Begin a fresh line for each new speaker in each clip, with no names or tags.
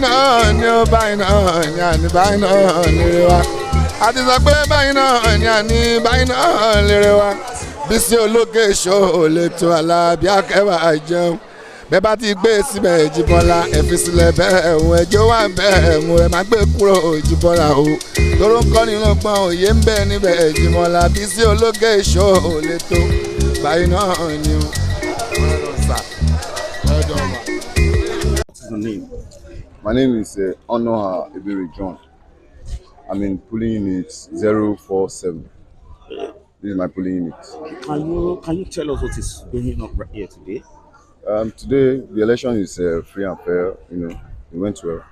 náà ni ó báyìí náà ni àní báyìí náà lérè wa. A ti sọ pé báyìí náà ni àní báyìí náà lérè wa. Bisi Ologe Show lẹ́tọ̀ Alábí Akẹ́wà jẹun. Bẹ́ẹ̀ bá ti gbé síbẹ̀ Jíbọ́lá ẹ fi sílẹ̀ bẹ́ẹ̀ ẹ̀hún ẹjọ́ wà bẹ́ẹ̀ ẹ̀hún ẹ má gbé kúrò Jíbọ́lá o. Tóró ń kọ́ nínú gbọ́n òye ń bẹ níbẹ̀ Jíbọ́lá. Bisi Ologe Show lẹ́tọ̀ báyìí náà ni o.
What's your name? My name is Onoha Ebere John. I'm in polling unit 047. This is my polling unit.
Can you tell us what is going on right here today?
Today the election is free and fair. You know, it went well.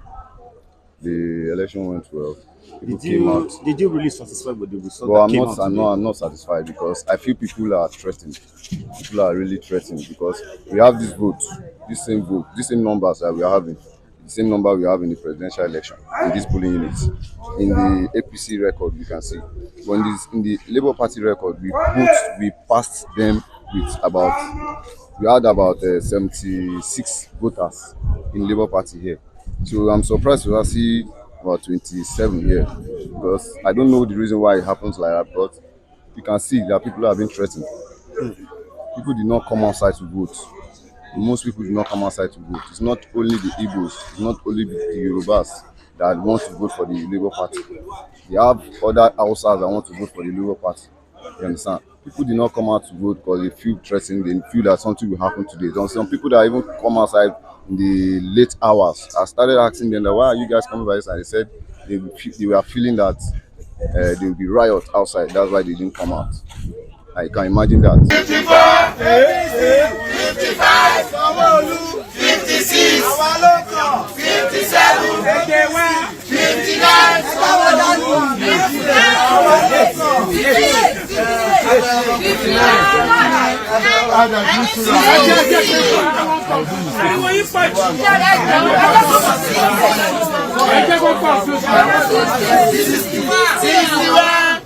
The election went well. People came out.
Did you really satisfied with the result?
Well, I'm not satisfied because I feel people are threatened. People are really threatened because we have this vote, this same numbers that we are having, the same number we have in the presidential election in these polling units. In the APC record, you can see. When in the Labour Party record, we passed them with we had about 76 voters in Labour Party here. So I'm surprised to see about 27 here because I don't know the reason why it happens like that, but you can see that people have been threatened. People did not come outside to vote. Most people did not come outside to vote. It's not only the Igbos, it's not only the Yorubas that want to vote for the Labour Party. They have other Hausas that want to vote for the Labour Party. You understand? People did not come out to vote because they feel threatened, they feel that something will happen today. Some people that even come outside in the late hours, I started asking them, why are you guys coming by this? And they said they were feeling that there will be riot outside. That's why they didn't come out. I can imagine that.
54, 55, 56, 57,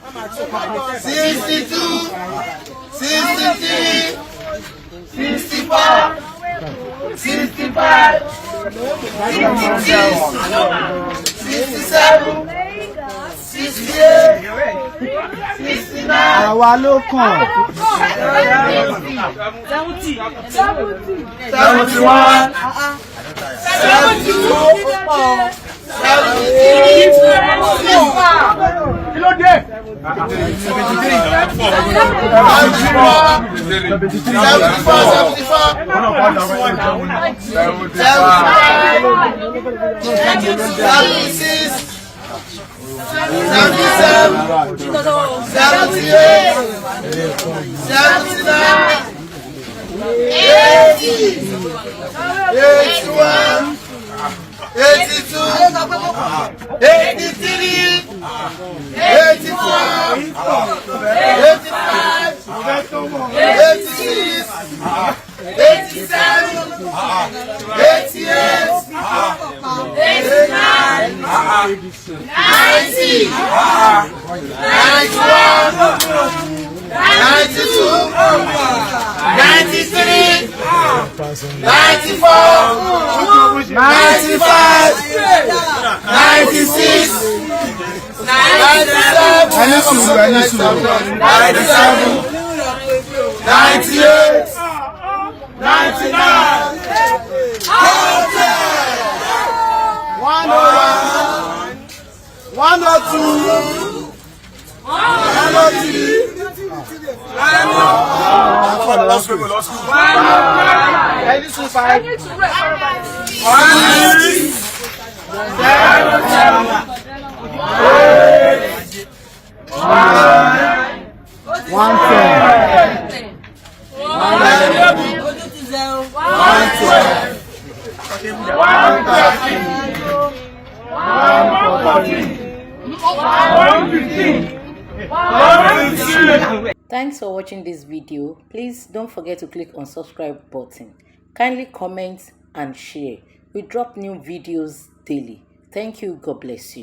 62, 63, 64, 65, 66, 67, 68, 69.
Àwa ló kàn.
71, 72, 82, 83, 84, 85, 86, 87, 88, 89, 90, 91, 92, 93, 94, 95, 96, 97, 98, 99, 101, 102, 103,
Thanks for watching this video. Please don't forget to click on subscribe button. Kindly comment and share. We drop new videos daily. Thank you. God bless you.